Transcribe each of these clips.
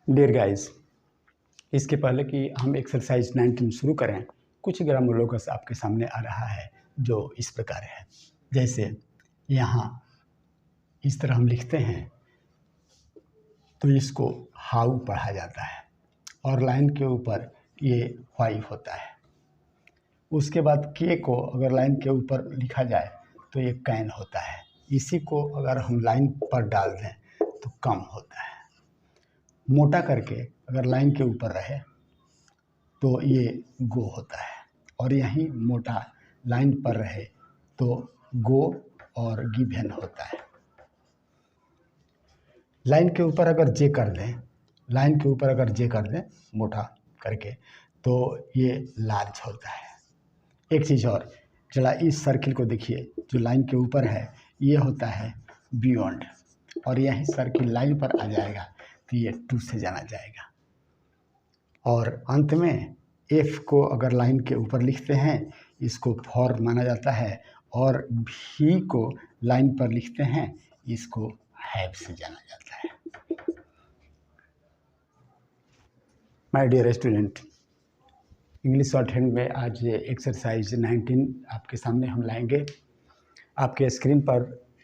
Dear guys, इसके पहले कि हम एक्सरसाइज 19 शुरू करें, कुछ ग्रामोलोगस आपके सामने आ रहा है जो इस प्रकार है। जैसे यहाँ इस तरह हम लिखते हैं तो इसको हाउ पढ़ा जाता है और लाइन के ऊपर ये वाई होता है। उसके बाद के को अगर लाइन के ऊपर लिखा जाए तो ये कैन होता है। इसी को अगर हम लाइन पर डाल दें तो कम होता है। मोटा करके अगर लाइन के ऊपर रहे तो ये गो होता है और यहीं मोटा लाइन पर रहे तो गो और गिवन होता है। लाइन के ऊपर अगर जे कर दें, लाइन के ऊपर अगर जे कर दें मोटा करके तो ये लार्ज होता है। एक चीज़ और, जरा इस सर्किल को देखिए जो लाइन के ऊपर है, ये होता है बियॉन्ड और यही सर्किल लाइन पर आ जाएगा तो ये 2 से जाना जाएगा। और अंत में एफ को अगर लाइन के ऊपर लिखते हैं इसको फॉर माना जाता है और भी को लाइन पर लिखते हैं इसको हैव से जाना जाता है। My dear student, English shorthand में आज एक्सरसाइज 19 आपके सामने हम लाएंगे। आपके स्क्रीन पर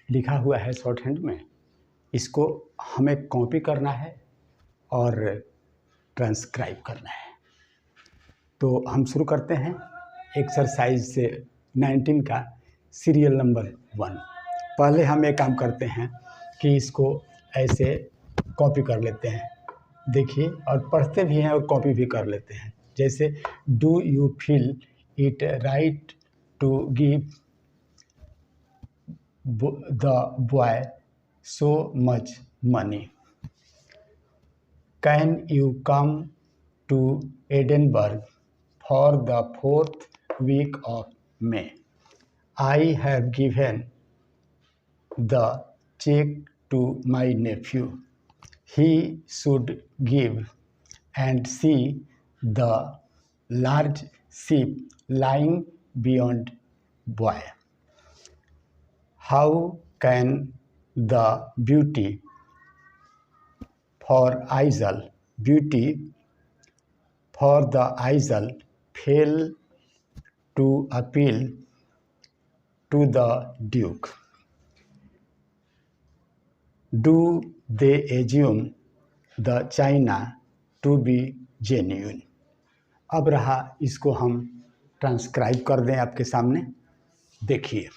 लिखा हुआ है शॉर्ट हैंड में, इसको हमें कॉपी करना है और ट्रांसक्राइब करना है। तो हम शुरू करते हैं एक्सरसाइज 19 का सीरियल नंबर 1। पहले हम एक काम करते हैं कि इसको ऐसे कॉपी कर लेते हैं, देखिए, और पढ़ते भी हैं और कॉपी भी कर लेते हैं। जैसे do you feel it right to give the boy so much money? Can you come to Edinburgh for the 4th week of May? I have given the check to my nephew. He should give and see the large ship lying beyond boy. How can the beauty for the Isle fail to appeal to the Duke? Do they assume the China to be genuine? अब रहा, इसको हम transcribe कर दें आपके सामने। देखिए,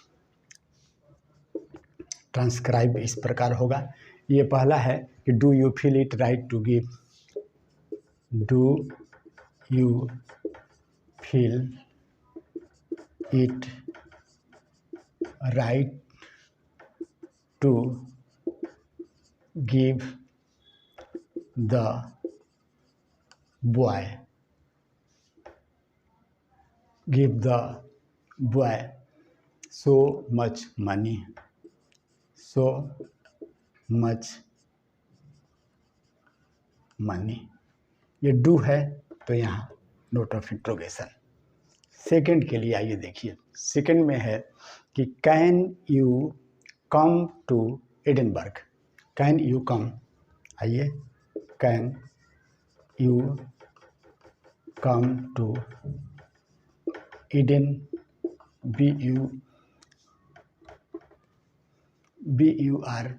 transcribe इस प्रकार होगा। ये पहला है कि do you feel it right to give, do you feel it right to give the boy so much money, so much money। ये डू है तो यहाँ नोट ऑफ इंट्रोगेशन। सेकंड के लिए आइए देखिए, सेकंड में है कि can you come to Edinburgh. Can you come, आइए, can you come to Edin, BURGH,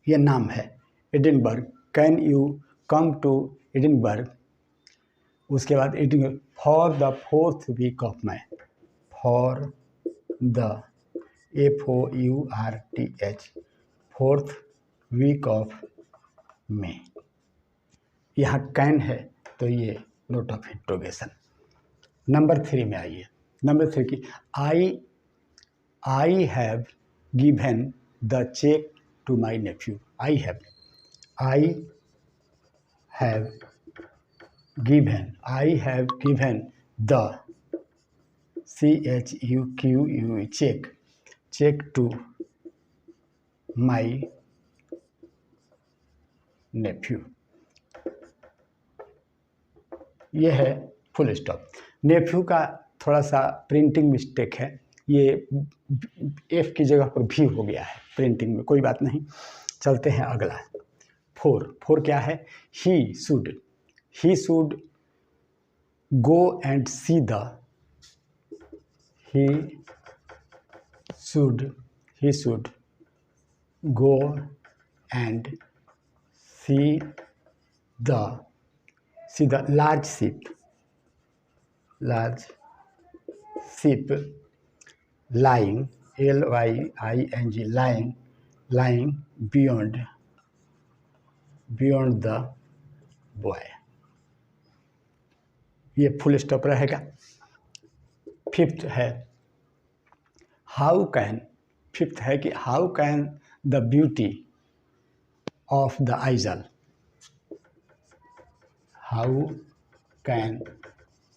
ये नाम है Edinburgh. Can you come to Edinburgh. उसके बाद Edinburgh for the 4th week of May, for the FOURTH 4th week of May। यहाँ can है तो ये नोट ऑफ इंट्रोगेशन। नंबर 3 में आइए। नंबर 3 की I have given the cheque to my nephew. I have given the CHUQU cheque to my nephew. ये है full stop. Neiphiu का थोड़ा सा प्रिंटिंग मिस्टेक है, ये एफ की जगह पर भी हो गया है प्रिंटिंग में, कोई बात नहीं। चलते हैं अगला। 4 क्या है? He should go and see the he should go and see the large ship lying lying beyond the boy। ये फुल स्टॉप रहेगा। 5th है how can the beauty of the isle how can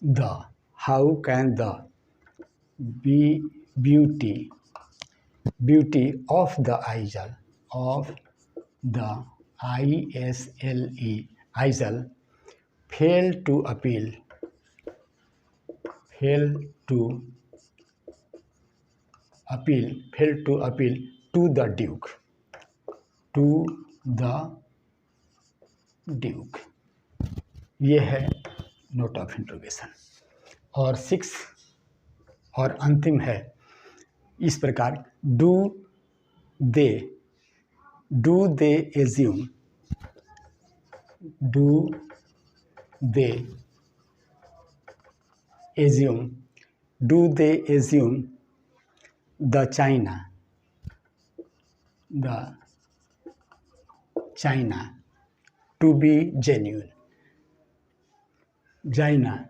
the beauty of the isle fail to appeal to the duke. ये है note of interrogation. और 6 और अंतिम है इस प्रकार, do they assume the china to be genuine. China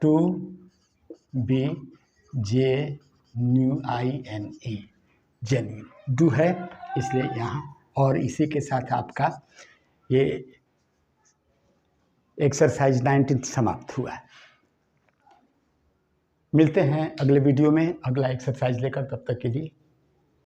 to be genuine genuine do है इसलिए यहाँ। और इसी के साथ आपका ये एक्सरसाइज 19 समाप्त हुआ। मिलते हैं अगले वीडियो में अगला एक्सरसाइज लेकर, तब तक के लिए